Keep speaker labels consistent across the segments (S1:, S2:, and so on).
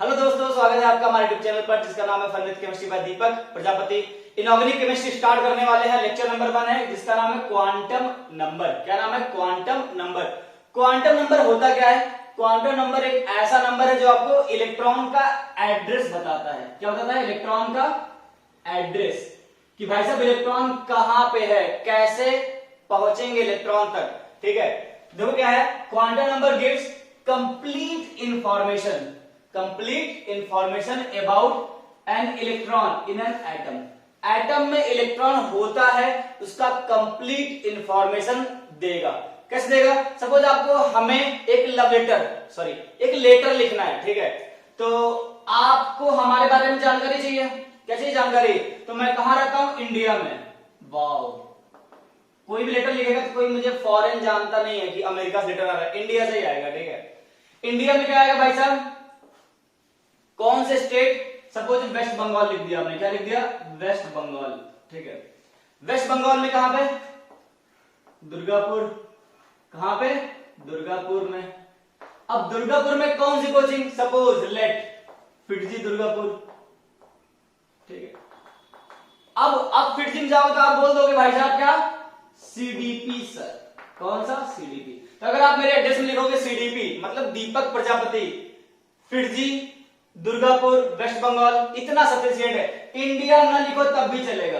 S1: Hello दोस्तों, स्वागत है आपका हमारे यूट्यूब चैनल पर जिसका नाम है fun chemistry by Deepak Prajapati. Inorganic chemistry start करने वाले हैं। लेक्चर नंबर 1 है जिसका नाम है क्वांटम नंबर। क्या नाम है? Quantum number. क्वांटम नंबर होता क्या है? क्वांटम नंबर एक ऐसा नंबर है जो आपको इलेक्ट्रॉन का एड्रेस बताता है। क्या बताता है? इलेक्ट्रॉन का एड्रेस, कि भाई साहब इलेक्ट्रॉन कहां पे है, कैसे पहुंचेंगे इलेक्ट्रॉन तक। ठीक है, देखो क्या है, quantum number gives complete information about an electron in an atom. Atom में इलेक्ट्रॉन होता है, उसका कंप्लीट इंफॉर्मेशन देगा। कैसे देगा? सपोज आपको हमें एक लेटर लिखना है। ठीक है, तो आपको हमारे बारे में जानकारी चाहिए। क्या चाहिए? जानकारी। तो मैं कहां रहता हूं? इंडिया में। वाओ, कोई भी लेटर लिखेगा तो कोई मुझे फॉरेन जानता नहीं है कि अमेरिका से लेटर आ रहा है, इंडिया से ही आएगा। ठीक है, इंडिया में क्या आएगा भाई साहब? कौन से स्टेट? सपोज वेस्ट बंगाल लिख दिया हमने। क्या लिख दिया? वेस्ट बंगाल। ठीक है, वेस्ट बंगाल में कहां पे? दुर्गापुर। कहां पे? दुर्गापुर में। अब दुर्गापुर में कौन सी coaching? Suppose let FIITJEE Durgapur. ठीक है, अब फिटजी में जाओ तो आप बोल दोगे भाई साहब क्या? CDP sir. कौन सा? सीडीपी। तो अगर आप मेरे एड्रेस में लिखोगे सीडीपी मतलब दीपक प्रजापति, फिटजी दुर्गापुर, वेस्ट बंगाल, इतना सफिशिएंट है। इंडिया ना लिखो तब भी चलेगा।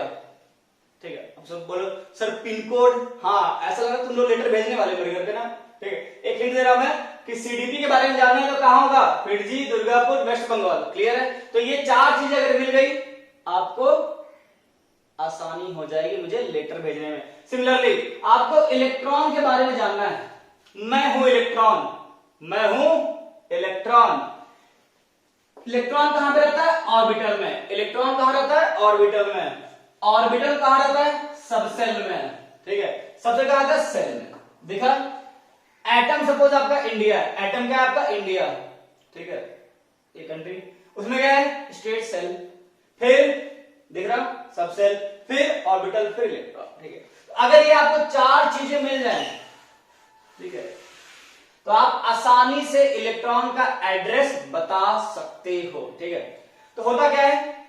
S1: ठीक है, अब सब बोलो सर पिन कोड। हाँ, ऐसा लगा तुम लोग लेटर भेजने वाले मेरे घर पे ना। ठीक है, एक हिंट दे रहा हूं मैं कि सीडीपी के बारे में जानना है तो कहां होगा? फिटजी, दुर्गापुर, वेस्ट बंगाल। क्लियर है? तो ये चार चीजें अगर मिल गई आपको आसानी हो जाएगी मुझे लेटर भेजने में। सिमिलरली आपको इलेक्ट्रॉन के बारे में जानना है। मैं हूं इलेक्ट्रॉन। इलेक्ट्रॉन कहां पे रहता है? ऑर्बिटल में। इलेक्ट्रॉन कहां रहता है? ऑर्बिटल में। ऑर्बिटल कहां रहता है? सबसेल में। ठीक है, सबसेल कहां रहता है? सेल में। देखा? एटम सपोज आपका इंडिया है। एटम क्या है आपका? इंडिया। ठीक है, ये कंट्री, उसमें क्या है? स्टेट सेल, फिर दिख रहा सबसेल, फिर ऑर्बिटल, फिर इलेक्ट्रॉन। ठीक है, अगर ये आपको चार चीजें मिल जाए, ठीक है, तो आप आसानी से इलेक्ट्रॉन का एड्रेस बता सकते हो। ठीक है, तो होता क्या है,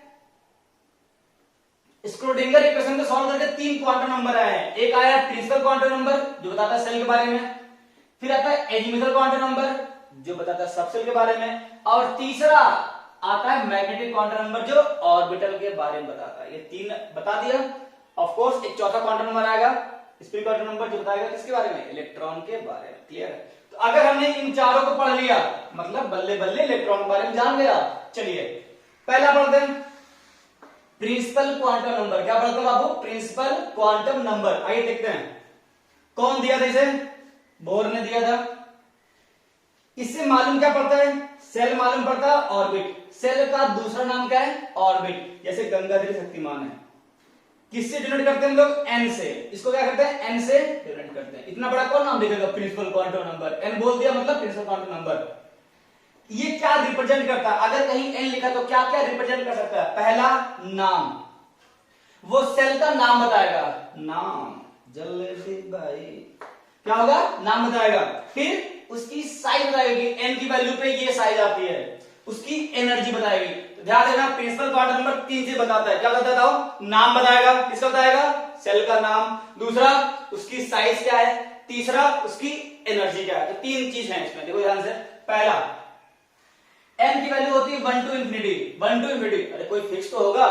S1: स्क्रोडिंगर इक्वेशन को सॉल्व करके 3 क्वांटम नंबर आए हैं। एक आया प्रिंसिपल क्वांटम नंबर जो बताता है सेल के बारे में, फिर आता है एजीमुथल क्वांटम नंबर जो बताता है सबसेल के बारे में, और तीसरा आता है मैग्नेटिक क्वांटम नंबर जो ऑर्बिटल के बारे में बताता है। ये 3 बता दिया। ऑफ कोर्स एक चौथा क्वांटम नंबर आएगा, स्पिन क्वांटम नंबर, जो बताएगा किसके बारे में? इलेक्ट्रॉन के बारे में। क्लियर है? तो अगर हमने इन चारों को पढ़ लिया मतलब बल्ले बल्ले इलेक्ट्रॉन के बारे में जान लिया। चलिए पहला पढ़ते हैं प्रिंसिपल क्वांटम नंबर। क्या पढ़ते हैं बाबू? Principal quantum number. आइए देखते हैं कौन दिया था इसे? बोर ने दिया था। इससे मालूम क्या पड़ता है? सेल मालूम पड़ता है, ऑर्बिट। सेल का दूसरा नाम क्या है? ऑर्बिट। जैसे गंगाधर शक्तिमान है, किससे डिनोट करते हैं हम लोग? एन से। इसको क्या करते हैं? एन से डिनोट करते हैं। इतना बड़ा कौन नाम लिखेगा? Principal quantum number. एन बोल दिया मतलब प्रिंसिपल क्वांटम नंबर। ये क्या रिप्रेजेंट करता है? अगर कहीं एन लिखा तो क्या क्या रिप्रेजेंट कर सकता है? पहला नाम, वो सेल का नाम बताएगा। नाम जल्दी भाई क्या होगा? नाम बताएगा। फिर उसकी साइज बताएगी, एन की वैल्यू पे ये साइज आती है। उसकी एनर्जी बताएगी। तो ध्यान देना प्रिंसिपल क्वांटम नंबर 3 से बताता है। क्या बताता है? नाम बताएगा। किसका बताएगा? सेल का नाम। दूसरा उसकी साइज क्या है। तीसरा उसकी एनर्जी क्या है। तो 3 चीज है इसमें, देखो ध्यान से। पहला एन की वैल्यू होती है 1 to infinity। 1 to infinity, अरे कोई फिक्स तो होगा,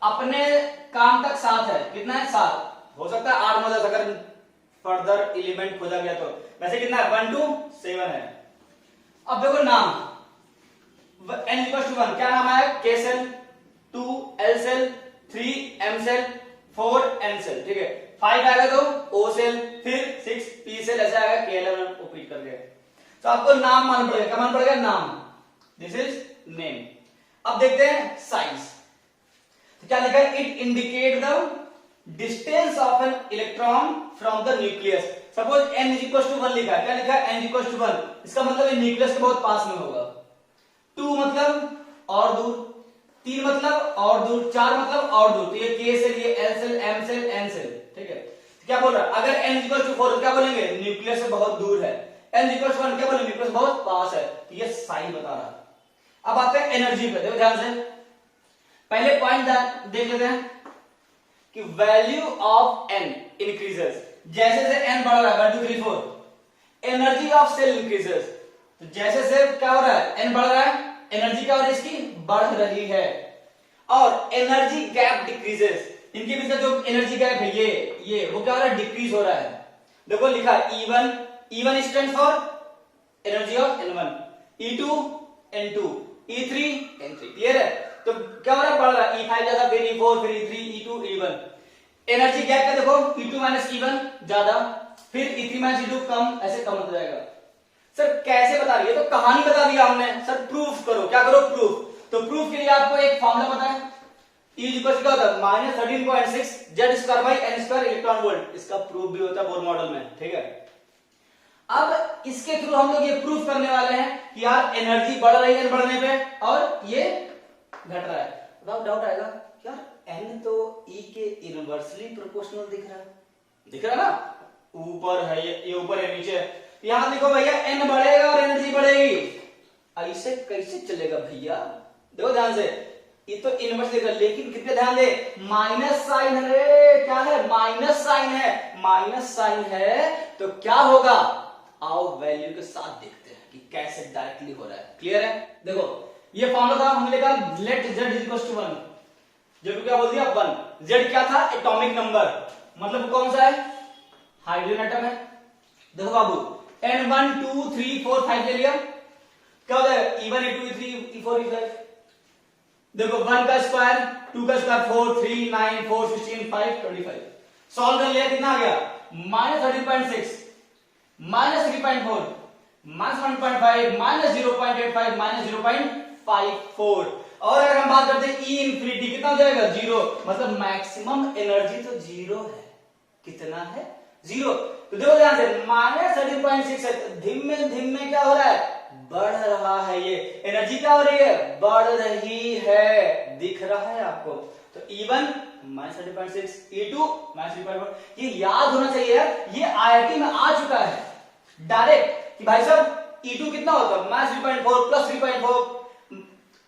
S1: अपने काम तक 7 है। कितना है? 7। हो सकता है 8 9 अगर फर्दर एलिमेंट खोजा गया तो। वैसे कितना है? 1 to 7 है। अब देखो नाम n equals to 1, क्या नाम आया? K shell, 2 L shell, 3 M shell, 4 N shell. ठीक है, 5 आएगा तो O सेल, फिर 6 P सेल, ऐसा आएगा KLM रिपीट कर दिया। तो आपको नाम मालूम पड़ेगा। क्या मालूम पड़ेगा? नाम। This is name. अब देखते हैं साइज। तो क्या लिखा है? It indicate the distance of an electron from the nucleus. Suppose n is equals to 1 लिखा है। क्या लिखा है? n is equals to 1, इसका मतलब ये न्यूक्लियस के बहुत पास में होगा। 2 मतलब और दूर, 3 मतलब और दूर, 4 मतलब और दूर। तो ये K सेल, ये L shell, M shell, N shell. ठीक है, तो क्या बोल रहा है? अगर n is equals to 4 क्या बोलेंगे? न्यूक्लियस से बहुत दूर है। n is equals to 1 क्या बोलेंगे? न्यूक्लियस बहुत पास है। तो ये साइज बता रहा है। अब आते हैं एनर्जी पे, देखो ध्यान से। पहले पॉइंट देख लेते हैं कि वैल्यू ऑफ एन इंक्रीजेस, जैसे जैसे एन बढ़ रहा है 1 2 3 4, एनर्जी ऑफ सेल इंक्रीजेस। तो जैसे जैसे क्या हो रहा है, एन बढ़ रहा है, एनर्जी क्या हो रही है इसकी, बढ़ रही है। और एनर्जी गैप डिक्रीजेस, इनके बीच का जो एनर्जी गैप है ये वो क्या हो रहा है, डिक्रीज हो रहा है। देखो लिखा है E1 stand for energy of N1, E2 N2, E3 N3, clear है। तो क्या हो रहा है, बढ़ रहा है, E5 ज्यादा, फिर E4, फिर E3, E2, E1। Energy gap का देखो E2 माइनस E1 ज्यादा, फिर E3 माइनस E2 कम, ऐसे कम होता जाएगा। सर कैसे बता रही है, तो कहानी बता दिया हमने। सर प्रूफ करो, क्या करो, प्रूफ। तो प्रूफ के लिए आपको एक फॉर्मूला पता है, E इक्वल क्या होता है, -13.6 Z² by n² electron volt. इसका प्रूफ भी होता है बोर मॉडल में, ठीक है। अब इसके थ्रू हम लोग ये प्रूफ करने वाले हैं कि यार एनर्जी बढ़ रही है बढ़ने पे और ये घट रहा है। डाउट आएगा, यार n तो E के इनवर्सली प्रोपोर्शनल दिख रहा है ना, ऊपर है ये ऊपर है नीचे। यहां देखो भैया n बढ़ेगा और एनर्जी बढ़ेगी, ऐसे कैसे चलेगा भैया। देखो ध्यान से, ये तो इनवर्स देगा, लेकिन कितने ध्यान दे, माइनस साइन है, क्या है, माइनस साइन है। माइनस साइन है तो क्या होगा, आओ वैल्यू के साथ देखते हैं कि कैसे डायरेक्टली हो रहा है, क्लियर है। देखो ये फॉर्मूला था, हमने लिखा लेट z इक्वल टू 1, जब क्या बोल दिया 1। z क्या था, एटॉमिक नंबर, मतलब कौन सा है, हाइड्रोजन एटम है। देखो बाबू n1 2 3 4 5 ले लिया, क्या होता है, E1 E2 E3 E4 E5। देखो 1 का स्क्वायर, 2 का स्क्वायर 4, 3 9 4 16 5 25। सॉल्व कर लिया, कितना आ गया, -13.6 -3.4 -1.5 -0.85 -0.54। और अगर हम बात करते हैं E इंफिनिटी, कितना हो जाएगा, 0। मतलब मैक्सिमम एनर्जी तो 0 है, कितना है, 0। तो देखो ध्यान से, -13.6 है, धीमे धीमे क्या हो रहा है, बढ़ रहा है। ये एनर्जी क्या हो रही है, बढ़ रही है, दिख रहा है आपको। तो E1 -13.6, E2 -3.4। ये याद होना चाहिए, ये IIT में आ चुका है डायरेक्ट कि भाई साहब E2 कितना होता है, -3.4 प्लस 3.4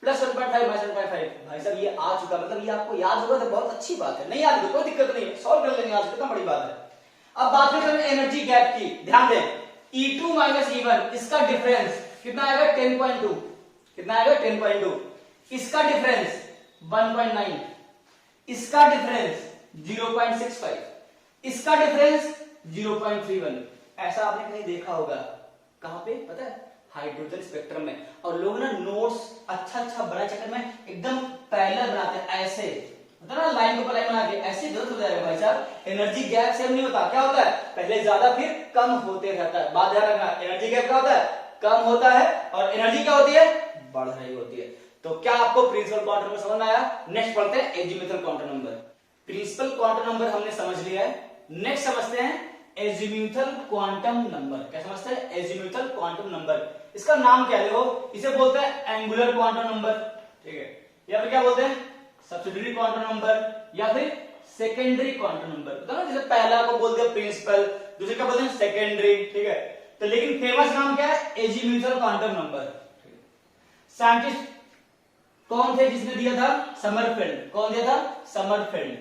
S1: प्लस 1.5 -1.5। भाई साहब ये आ चुका, मतलब ये आपको याद होगा तो बहुत अच्छी बात है, नहीं याद तो कोई दिक्कत नहीं है, सॉल्व कर लेंगे, आज कितना बड़ी बात है। अब बात करते हैं एनर्जी गैप की, ध्यान दें, E2 माइनस E1 इसका डिफरेंस कितना आएगा, 10.2, कितना आएगा, 10.2। इसका डिफरेंस 1.9, इसका डिफरेंस 0.65, इसका डिफरेंस 0.31। ऐसा आपने कहीं देखा होगा, कहां पे पता है, हाइड्रोजन स्पेक्ट्रम में। और लोग ना नोट्स अच्छा बड़ा चक्कर में एकदम पैरेलल बनाते हैं, ऐसे होता है ना, लाइन के ऊपर लाइन बना के, ऐसे गलत हो जाएगा भाई साहब। एनर्जी गैप सेम नहीं होता, क्या होता है, पहले ज्यादा फिर कम होते रहता है। बात ध्यान रखना, एनर्जी गैप क्या होता है, कम होता है, और एनर्जी क्या होती है, बढ़ रही होती है। तो क्या आपको प्रिंसिपल क्वांटम नंबर समझ में आया। नेक्स्ट पढ़ते हैं azimuthal quantum number. Principal quantum number हमने समझ लिया है, नेक्स्ट समझते हैं एजीमुथल क्वांटम नंबर। क्या समझते हैं, एजीमुथल क्वांटम नंबर। इसका नाम क्या है, वो इसे बोलते हैं एंगुलर क्वांटम नंबर, ठीक है, या फिर क्या बोलते हैं, सब्सिडियरी क्वांटम नंबर, या फिर सेकेंडरी क्वांटम नंबर। पता ना, जैसे पहला को बोलते हैं प्रिंसिपल, दूसरे का बोलते हैं सेकेंडरी, ठीक है। तो लेकिन फेमस नाम क्या है, एजीमुथल क्वांटम नंबर। साइंटिस्ट कौन थे जिसने दिया था, समरफेल्ड। कौन दिया था, समरफेल्ड।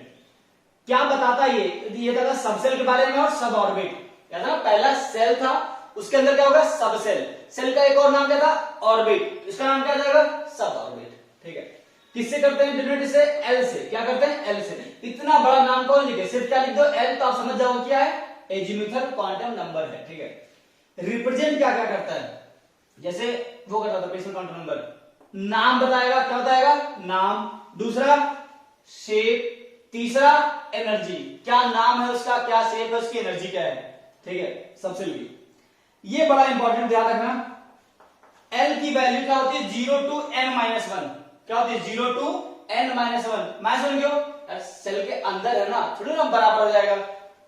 S1: क्या बताता ये था सबसेल के बारे में और सब ऑर्बिट। याद है ना, पहला सेल था, उसके अंदर क्या होगा, सब सेल। सेल का एक और नाम क्या था, ऑर्बिट, इसका नाम क्या जाएगा, सब ऑर्बिट, ठीक है। किससे करते हैं डिनोट, से एल से। क्या करते हैं, एल से। इतना बड़ा नाम कौन लिखे, सिर्फ क्या लिख दो, एल, तो आप समझ जाओ क्या है, एजीमुथल क्वांटम नंबर है, ठीक है। रिप्रेजेंट क्या क्या करता है, जैसे वो करता था प्रिंसिपल क्वांटम नंबर, नाम बताएगा, क्या बताएगा, नाम, दूसरा शेप, तीसरा एनर्जी, क्या नाम है उसका, क्या शेप है उसकी, एनर्जी क्या है, ठीक है, सबसे भी। ये बड़ा इंपॉर्टेंट ध्यान रखना। एल की वैल्यू क्या होती है, 0 to n-1। क्या होती है, 0 to n-1। -1 क्यों, सेल के अंदर है ना, थोड़ी ना बराबर हो जाएगा,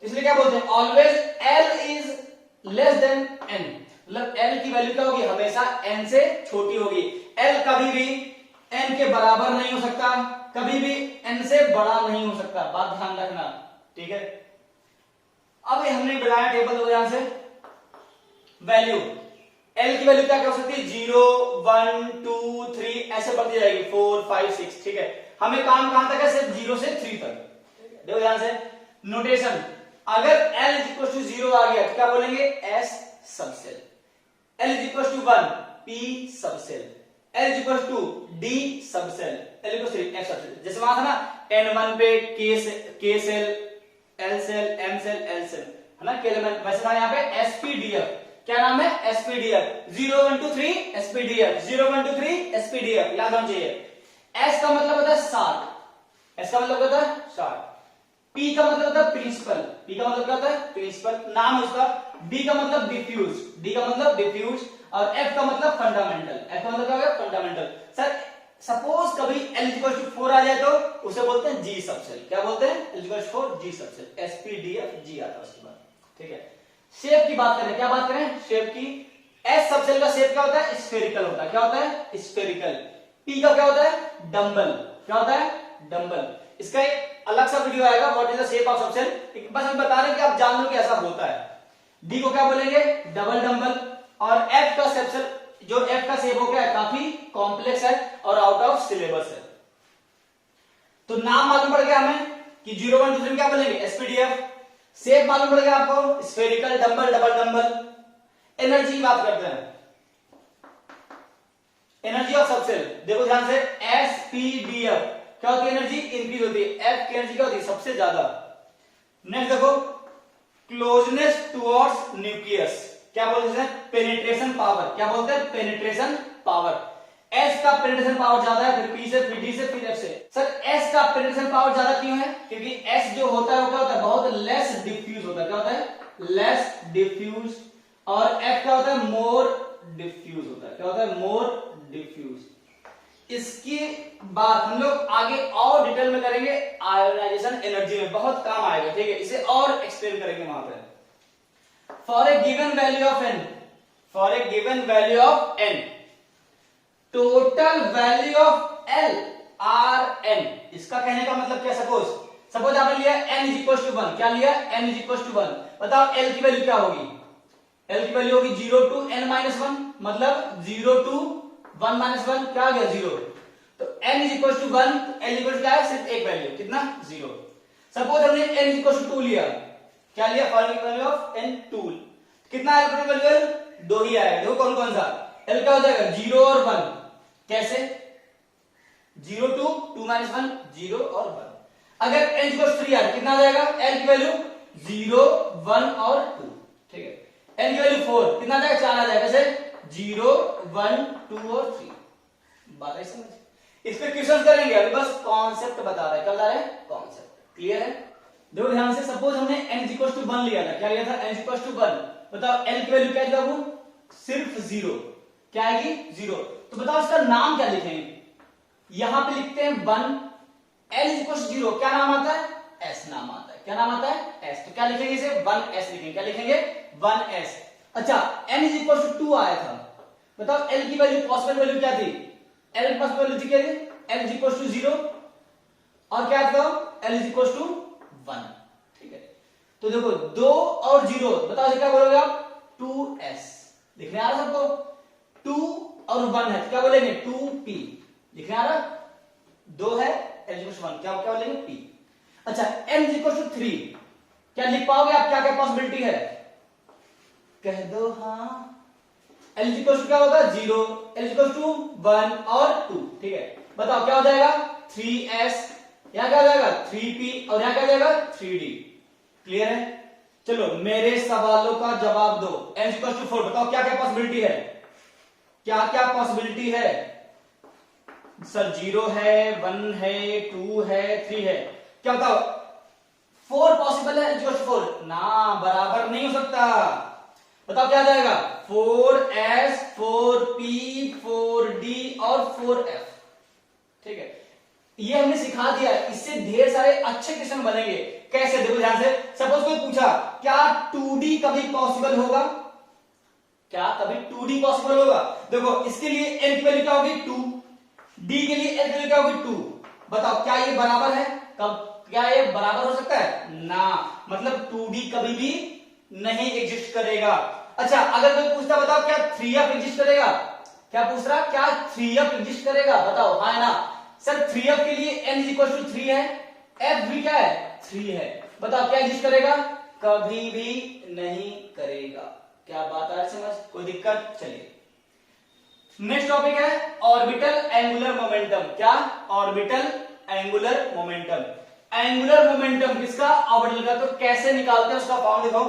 S1: इसलिए क्या बोलते हैं, always L is less than n। मतलब एल की वैल्यू क्या होगी, हमेशा n से छोटी होगी। एल कभी भी n के बराबर नहीं हो सकता, कभी भी n से बड़ा नहीं हो सकता, बात ध्यान रखना, ठीक है। अब हमने बनाया टेबल, दो यहां से वैल्यू, L की वैल्यू क्या हो सकती है, 0 1 2 3 ऐसे बढ़ती जाएगी 4 5 6, ठीक है। हमें काम कहां तक है, सिर्फ 0 से 3 तक। देखो ध्यान से नोटेशन, अगर L इज इक्वल टू 0 आ गया तो क्या बोलेंगे, S sub shell. L is equal to 1 P sub shell, L is equal to D sub shell, L equal to F sub shell. जैसे वहां था ना N1 पे K shell, L shell, M shell, L shell, है ना, K element. वैसे था यहाँ पे SPDF, क्या नाम है, SPDF 0 1 2 3 SPDF 0 1 2 3 SPDF, याद होना चाहिए। S का मतलब होता है 60, S का मतलब होता है 60, P का मतलब होता है प्रिंसिपल, P का मतलब क्या होता है, प्रिंसिपल नाम है उसका, D का मतलब डिफ्यूज, D का मतलब डिफ्यूज, और F का मतलब फंडामेंटल, F का मतलब क्या होगा, फंडामेंटल। सर सपोज कभी L इक्वल टू 4 आ जाए तो उसे बोलते हैं G सबसेल, क्या बोलते हैं, L equal to 4 G subshell, SPDF G आता है उसके बाद, ठीक है। शेप की बात करें, क्या बात करें, शेप की। S सबसेल का शेप क्या होता है, स्फेरिकल होता है, क्या होता है, स्फेरिकल। P का क्या होता है, डम्बल, क्या होता है, डम्बल। इसका एक अलग सा वीडियो आएगा, what is the shape of subshell, बस हम बता रहे हैं कि आप जान लो कि ऐसा होता है। D को क्या बोलेंगे, डबल डम्बल। और F का सबसेल, जो F का शेप हो गया काफी कॉम्प्लेक्स है और आउट ऑफ सिलेबस है। तो नाम मालूम पड़ गया हमें कि 0 1 2 3 क्या बोलेंगे, SPDF। शेप मालूम पड़ गया आपको, spherical, dumbbell, double dumbbell. Energy की बात करते हैं, एनर्जी ऑफ सबसेल, देखो ध्यान से, SPDF क्या होती है, एनर्जी इंक्रीज होती है, F की एनर्जी क्या होती है, सबसे ज्यादा। नेक्स्ट देखो, क्लोजनेस टुवर्ड्स न्यूक्लियस, क्या बोलते हैं, पेनिट्रेशन पावर, क्या बोलते हैं, पेनिट्रेशन पावर। S का पेनिट्रेशन पावर ज्यादा है, फिर P से, फिर D से, फिर F से। सर S का पेनिट्रेशन पावर ज्यादा क्यों है, क्योंकि S जो होता है वो क्या होता है, बहुत लेस डिफ्यूज होता है, क्या होता है, लेस डिफ्यूज। और F क्या होता है, मोर डिफ्यूज होता है, क्या होता है, मोर डिफ्यूज। इसकी बात हम लोग आगे और डिटेल में करेंगे, आयोनाइजेशन एनर्जी में बहुत काम आएगा, ठीक है, इसे और एक्सप्लेन करेंगे वहां पे। For a given value of n, for a given value of n, total value of L are n, इसका कहने का मतलब क्या, सपोज आपने लिया n इज इक्वल टू 1, क्या लिया, n इज इक्वल टू 1, बताओ L की वैल्यू क्या होगी, L की वैल्यू होगी 0 टू n माइनस 1, मतलब 0 टू 1 माइनस 1 क्या आ गया, 0। तो n is equal to 1, L equal to क्या है, सिर्फ एक वैल्यू, कितना, 0। सपोज हमने n इज इक्वल टू 2 लिया, क्या लिया, फाइनल वैल्यू ऑफ n 2, कितना आएगा वैल्यू, 2 ही आएगा। देखो कौन कौन सा, L क्या हो जाएगा, 0 और 1, कैसे, 0 टू 2 माइनस 1, 0 और 1। अगर n इक्वल टू 3 आए कितना आ जाएगा, L की वैल्यू 0 1 और 2, ठीक है। n की वैल्यू 4 कितना आ जाएगा, 4 आ जाएगा, कैसे, 0 1 2 और 3। बात है समझ, इस पे क्वेश्चन करेंगे, अभी बस कॉन्सेप्ट बता रहा है, क्या बता रहे हैं, कॉन्सेप्ट, क्लियर है। देखो ध्यान से, सपोज हमने n इक्वल टू 1 लिया था, क्या लिया था, n इक्वल टू 1, बताओ L की वैल्यू क्या है बाबू, सिर्फ 0, क्या आएगी, 0। तो बताओ इसका नाम क्या लिखेंगे, यहां पे लिखते हैं 1, L इक्वल टू 0, क्या नाम आता है, S नाम आता है, क्या नाम आता है, S। तो क्या लिखेंगे इसे, 1S लिखेंगे, क्या लिखेंगे, 1S। अच्छा n इज इक्वल टू 2 आया था, बताओ L की वैल्यू, पॉसिबल वैल्यू क्या थी, L की पॉसिबल वैल्यू क्या थी, L इज इक्वल टू 0 और क्या था, L इज इक्वल टू 1, ठीक है। तो देखो 2 और 0, बताओ क्या बोलोगे आप, 2S, लिखने आ रहा सबको, 2 और 1 है, क्या बोलेंगे, 2P, लिखने आ रहा, 2 है, L इज इक्वल टू 1, क्या क्या बोलेंगे, P। अच्छा n इज इक्वल टू 3, क्या लिख पाओगे आप, क्या क्या पॉसिबिलिटी है, कह दो, हाँ, L इज इक्वल टू क्या होगा, 0, L इज इक्वल टू 1 और 2, ठीक है। बताओ क्या हो जाएगा, 3S, यहां क्या हो जाएगा, 3P, और यहां क्या हो जाएगा, 3D, क्लियर है। चलो मेरे सवालों का जवाब दो, n इज इक्वल टू 4, बताओ क्या क्या पॉसिबिलिटी है, क्या क्या पॉसिबिलिटी है, सर 0 है, 1 है, 2 है, 3 है, क्या बताओ, 4 पॉसिबल है, इक्वल टू 4 ना, बराबर नहीं हो सकता, बताओ क्या आ जाएगा, 4S 4P 4D और 4F, ठीक है। ये हमने सिखा दिया, इससे ढेर सारे अच्छे क्वेश्चन बनेंगे। कैसे, देखो ध्यान से, सपोज कोई पूछा क्या 2D कभी पॉसिबल होगा, क्या कभी 2D पॉसिबल होगा, देखो इसके लिए n की वैल्यू क्या होगी, 2, D के लिए n की वैल्यू क्या होगी, 2, बताओ क्या ये बराबर है, कब, क्या ये बराबर हो सकता है ना, मतलब 2D कभी भी नहीं एग्जिस्ट करेगा। अच्छा अगर कोई पूछता बताओ क्या 3F एग्जिस्ट करेगा, क्या पूछ रहा, क्या 3f एग्जिस्ट करेगा, बताओ हाँ है ना। सर 3f के लिए n इज इक्वल टू 3 है, f भी क्या है 3 है, बताओ क्या एग्जिस्ट करेगा, कभी भी नहीं करेगा। क्या बात आ रही समझ, कोई दिक्कत। चलिए नेक्स्ट टॉपिक है ऑर्बिटल एंगुलर मोमेंटम। क्या, orbital angular momentum. Angular momentum किसका, ऑर्बिटल का। तो कैसे निकालते हैं उसका फॉर्म देखो,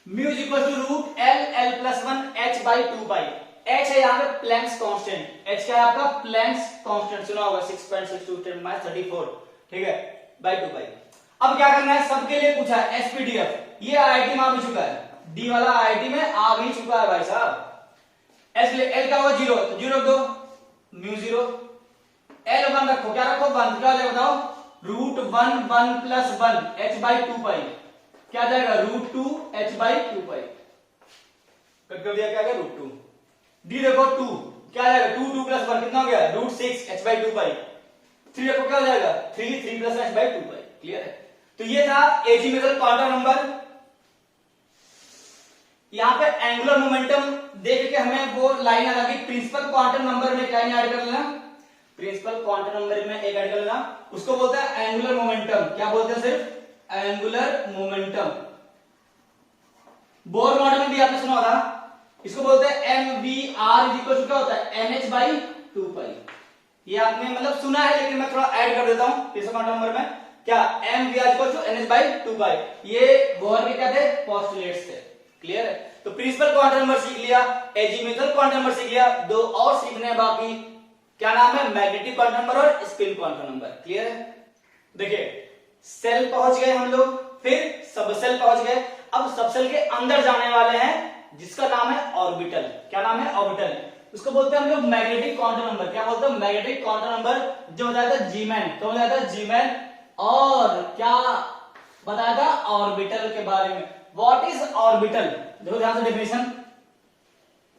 S1: mu is equal to root l l plus 1 h by 2 by. H है यहाँ पे प्लैंक्स कांस्टेंट, एच क्या है आपका प्लैंक्स कांस्टेंट, सुना होगा 6.62 10 34, ठीक है, बाई 2 बाई। अब क्या करना है, सबके लिए पूछा है एसपीडीएफ, ये आईआईटी में आ भी चुका है, डी वाला आईआईटी में आ भी चुका है भाई साहब। एस ले एल का होगा 0 तो 0 रख दो, म्यू 0, एल 1 रखो, क्या रखो 1, क्या हो जाएगा बताओ, root 1 1 plus 1 h by 2 pi, क्या आ जाएगा root 2 h by 2 pi, cut कर दिया, क्या आ गया रूट 2। डी देखो 2, क्या आ जाएगा 2 2 प्लस 1 कितना हो गया रूट 6 एच बाई 2 पाई। 3 देखो क्या हो जाएगा 3 3 plus H by 2 pi. Clear है। तो ये था एजीमेथल क्वांटम नंबर। यहां पे एंगुलर मोमेंटम देख के हमें वो लाइन आ गई, प्रिंसिपल क्वांटम नंबर में क्या ऐड कर लेना, प्रिंसिपल क्वांटम नंबर में एक ऐड कर लेना, उसको बोलते हैं एंगुलर मोमेंटम। क्या बोलते हैं, सिर्फ एंगुलर मोमेंटम। बोर मॉडल में भी आपने सुना होगा, इसको बोलते हैं m v r is equal to क्या होता है एन एच बाई 2 पाई। ये आपने मतलब सुना है, लेकिन मैं थोड़ा ऐड कर देता हूं प्रिंसिपल क्वांटम नंबर में, क्या m v r equal to n h by 2 pi. ये बोर के क्या थे, पोस्टुलेट्स थे। क्लियर है। तो प्रिंसिपल क्वांटम नंबर सीख लिया, एजीमेथल क्वांटम नंबर सीख लिया, दो और सीखने हैं बाकी, क्या नाम है, मैग्नेटिक क्वांटम नंबर और स्पिन क्वांटम नंबर। क्लियर है। देखिए सेल पहुंच गए हम लोग, फिर सबसेल पहुंच गए, अब सबसेल के अंदर जाने वाले हैं जिसका नाम है ऑर्बिटल। क्या नाम है, ऑर्बिटल। उसको बोलते हैं हम लोग मैग्नेटिक क्वांटम नंबर। क्या बोलते हैं, मैग्नेटिक क्वांटम नंबर, जो बताया था जीमैन, तो बताया था जीमैन, और क्या बताया था ऑर्बिटल के बारे में। व्हाट इज ऑर्बिटल, देखो ध्यान से definition,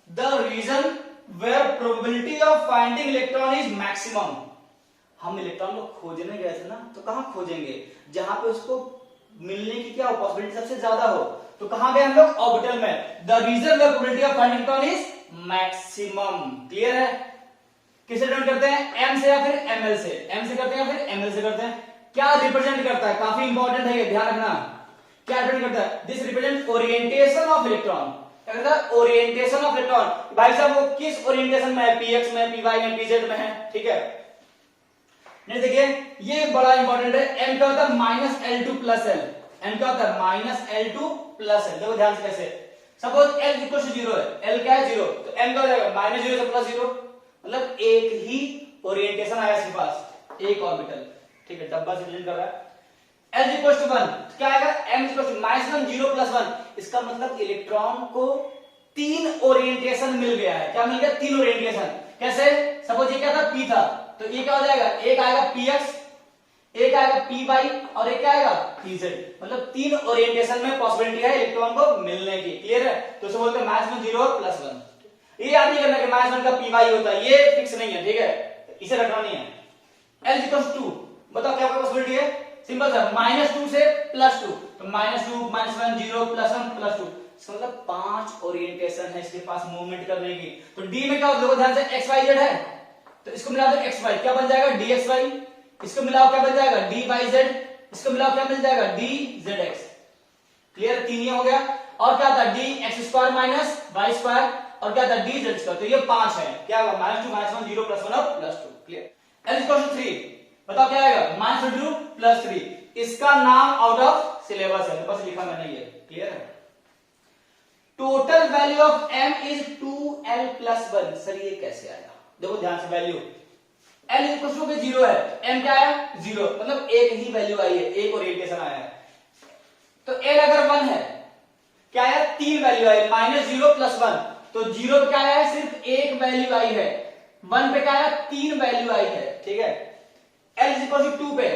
S1: the region where probability of finding electron is maximum. हम इलेक्ट्रॉन को खोजने गए थे ना, तो कहां खोजेंगे, जहां पे उसको मिलने की क्या पॉसिबिलिटी सबसे ज्यादा हो, तो कहां गए हम लोग, ऑर्बिटल में। The region where probability of finding electron is maximum. Clear है। किसे रिप्रेजेंट करते हैं, एम से या फिर एमएल से, एम से करते हैं या फिर एमएल से करते हैं। क्या रिप्रेजेंट करता है, काफी इंपॉर्टेंट है ये, ध्यान रखना। क्या रिप्रेजेंट करता है, this represent orientation of electron. क्या कहता है, ओरिएंटेशन ऑफ इलेक्ट्रॉन। भाई साहब वो किस ओरिएंटेशन में है, पीएक्स में, पीवाई में, पीजेड में है, ठीक है। नहीं देखिए ये बड़ा इंपॉर्टेंट है, एम क्या होता है minus L2 plus L, M क्या होता है माइनस L2 प्लस एल। देखो ध्यान से कैसे, सपोज L इक्वल टू 0 है, L क्या है 0, तो M क्या हो जाएगा माइनस 0 से प्लस 0, मतलब एक ही ओरिएंटेशन आया इसके पास, एक ऑर्बिटल, ठीक है, डब्बा से रिलेट कर रहा है। L इक्वल टू 1 क्या आएगा, M equal to minus 1 0 plus 1, इसका मतलब इलेक्ट्रॉन को 3 ओरिएंटेशन मिल गया है। क्या मिल गया, 3 ओरिएंटेशन। कैसे, सपोज ये क्या था P था, तो ये क्या हो जाएगा, एक आएगा px, एक आएगा py और एक क्या आएगा pz, मतलब 3 ओरिएंटेशन में पॉसिबिलिटी है इलेक्ट्रॉन को मिलने की। क्लियर है। तो उसे बोलते हैं माइनस में 0 और प्लस 1। ये याद नहीं करना कि माइनस 1 का py होता है, ये फिक्स नहीं है, ठीक है, इसे रखना नहीं है। l इक्वल टू 2, बताओ क्या पॉसिबिलिटी है, सिंपल सा, -2 से +2, तो -2 -1 0 +1 +2, इसका मतलब 5 ओरिएंटेशन है इसके पास मूवमेंट करने की। तो डी में क्या होता है, ध्यान से x y z है, तो इसको मिला दो xy, क्या बन जाएगा dxy, इसको मिलाओ क्या बन जाएगा dyz, इसको मिलाओ क्या मिल जाएगा dzx। क्लियर, 3 ये हो गया। और क्या था dx² माइनस y स्क्वायर, और क्या था dz², तो ये 5 है। क्या होगा -2 -1 0 +1 और +2। क्लियर। l इक्वल टू 3, बताओ क्या आएगा -2 + 3, इसका नाम आउट ऑफ सिलेबस है, बस लिखा मैंने ये। क्लियर है। Total value of m is 2l + 1। Sir ये कैसे आया, देखो ध्यान से, वैल्यू L इक्वल टू 0 है, M क्या है 0, मतलब एक ही वैल्यू आई है, एक ओरिएंटेशन आया है। तो L अगर 1 है, क्या है 3 वैल्यू आई, -0 + 1, तो 0 पे क्या आया है, सिर्फ एक वैल्यू आई है, 1 पे क्या आया 3 वैल्यू आई है, ठीक है। L इक्वल टू 2 पे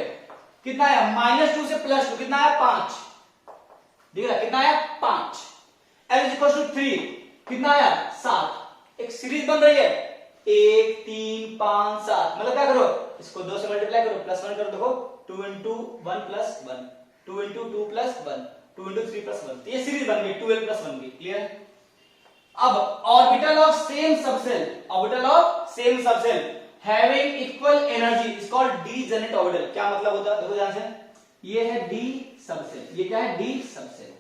S1: कितना आया, -2 से +2 कितना आया 5, दिख रहा है कितना आया 5। L इक्वल टू 3 कितना आया 7। एक सीरीज बन रही है 1 3 5 7, मतलब क्या करो इसको 2 से मल्टीप्लाई करो, +1 कर दो, 2 × 1 + 1, 2 × 2 + 1, 2 × 3 + 1, तो ये सीरीज बन गई 2l + 1 की। क्लियर। अब orbital of same subshell, orbital of same subshell having equal energy is called degenerate orbital. क्या मतलब होता है, देखो ध्यान से, ये है डी सबसेल, ये क्या है, डी सबसेल,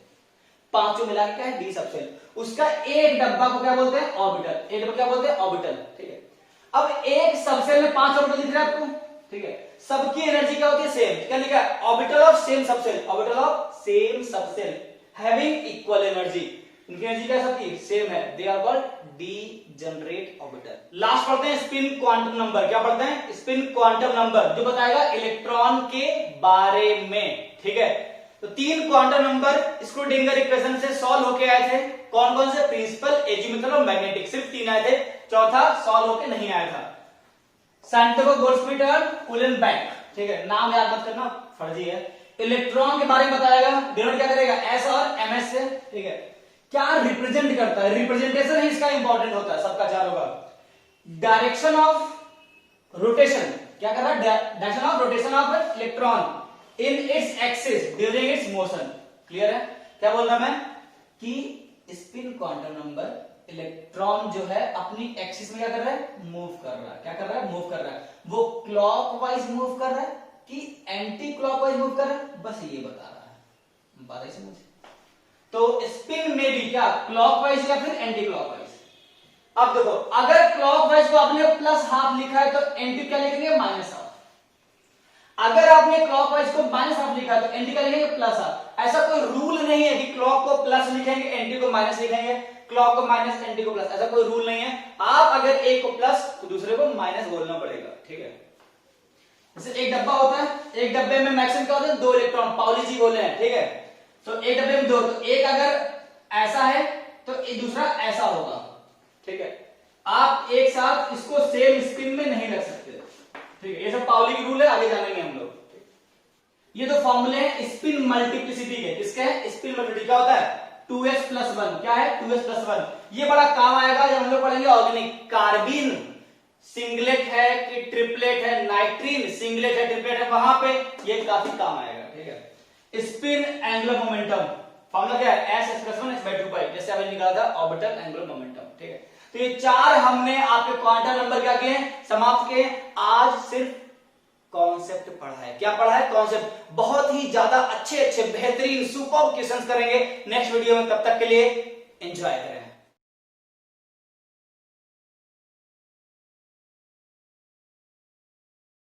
S1: पांचों मिला के क्या है, डी सबसेल। उसका एक डब्बा को क्या बोलते हैं, ऑर्बिटल, एक डब्बा क्या बोलते हैं, ऑर्बिटल, ठीक है। अब एक सबसेल में 5 ऑर्बिटल दिख रहा है आपको, ठीक है, सबकी एनर्जी क्या होती है, सेम। क्या लिखा है, orbital of same subshell, orbital of same subshell having equal energy, इनकी एनर्जी क्या सबकी सेम है, they are called degenerate orbital. Last पढ़ते हैं स्पिन क्वांटम नंबर। क्या पढ़ते हैं, स्पिन क्वांटम नंबर, जो बताएगा इलेक्ट्रॉन के बारे में, ठीक है। तो 3 क्वांटम नंबर स्क्रूडिंगर इक्वेशन से सॉल्व होके आए थे। कौन कौन से, प्रिंसिपल, एजीमुथल और मैग्नेटिक, सिर्फ 3 आए थे, चौथा सॉल्व होके नहीं आया था। सैंटियागो, गोल्डस्मिथ और उलेनबेक, ठीक है, नाम याद मत करना, फर्जी है। इलेक्ट्रॉन के बारे में बताएगा, डिनोट क्या करेगा, एस और एमएस से, ठीक है। क्या रिप्रेजेंट करता है, रिप्रेजेंटेशन ही इसका इंपॉर्टेंट होता है, सबका चार होगा। डायरेक्शन ऑफ रोटेशन, क्या कर रहा है, direction of rotation of electron in its axis during its motion. Clear है, क्या बोल रहा मैं कि स्पिन क्वांटम नंबर इलेक्ट्रॉन जो है अपनी एक्सिस में क्या कर रहा है, मूव कर रहा है, क्या कर रहा है, मूव कर रहा है। वो क्लॉकवाइज मूव कर रहा है कि एंटी क्लॉकवाइज मूव कर रहा है, बस ये बता रहा है, बात है समझ। तो स्पिन में भी क्या क्लॉकवाइज या फिर एंटी क्लॉकवाइज। अब देखो, अगर क्लॉकवाइज को आपने प्लस हाफ लिखा है तो एंटी क्या लिखेंगे, माइनस हाफ। अगर आपने क्लॉकवाइज को माइनस हाफ लिखा है तो एंटी क्या लिखेंगे, प्लस हाफ। ऐसा कोई रूल नहीं है कि क्लॉक को प्लस लिखेंगे एंटी को माइनस लिखेंगे, क्लॉक को माइनस एंटी को प्लस, ऐसा कोई रूल नहीं है। आप अगर एक को प्लस तो दूसरे को माइनस बोलना पड़ेगा, ठीक है। जैसे एक डब्बा होता है, एक डब्बे में मैक्सिमम क्या होते हैं, 2 इलेक्ट्रॉन, पाउली जी बोले हैं, ठीक है। तो एक डब्बे में 2, तो एक अगर ऐसा है तो दूसरा ऐसा होगा, ठीक है। आप एक साथ इसको सेम स्पिन में नहीं रख सकते, ठीक है। ये सब पाउली की रूल है, आगे जानेंगे हम लोग। ये दो फॉर्मूले हैं स्पिन मल्टीप्लिसिटी के, किसके हैं, स्पिन मल्टीप्लिसिटी। क्या होता है, 2s+1, क्या है, 2s+1। ये बड़ा काम आएगा जब हम लोग पढ़ेंगे ऑर्गेनिक। कार्बिन सिंगलेट है कि ट्रिपलेट है, नाइट्रीन सिंगलेट है, ट्रिपलेट है, वहां पे ये काफी काम आएगा, ठीक है। स्पिन एंगुलर मोमेंटम फॉर्मूला क्या है, s(s+1 s/2π), जैसे अभी निकाला था ऑर्बिटल एंगुलर मोमेंटम, ठीक है। तो ये 4 हमने आपके क्वांटम नंबर क्या किए, समाप्त किए। आज सिर्फ कॉन्सेप्ट पढ़ा है, क्या पढ़ा है, कॉन्सेप्ट। बहुत ही ज्यादा अच्छे बेहतरीन सुपर क्वेश्चंस करेंगे नेक्स्ट वीडियो में, तब तक के लिए एंजॉय करें।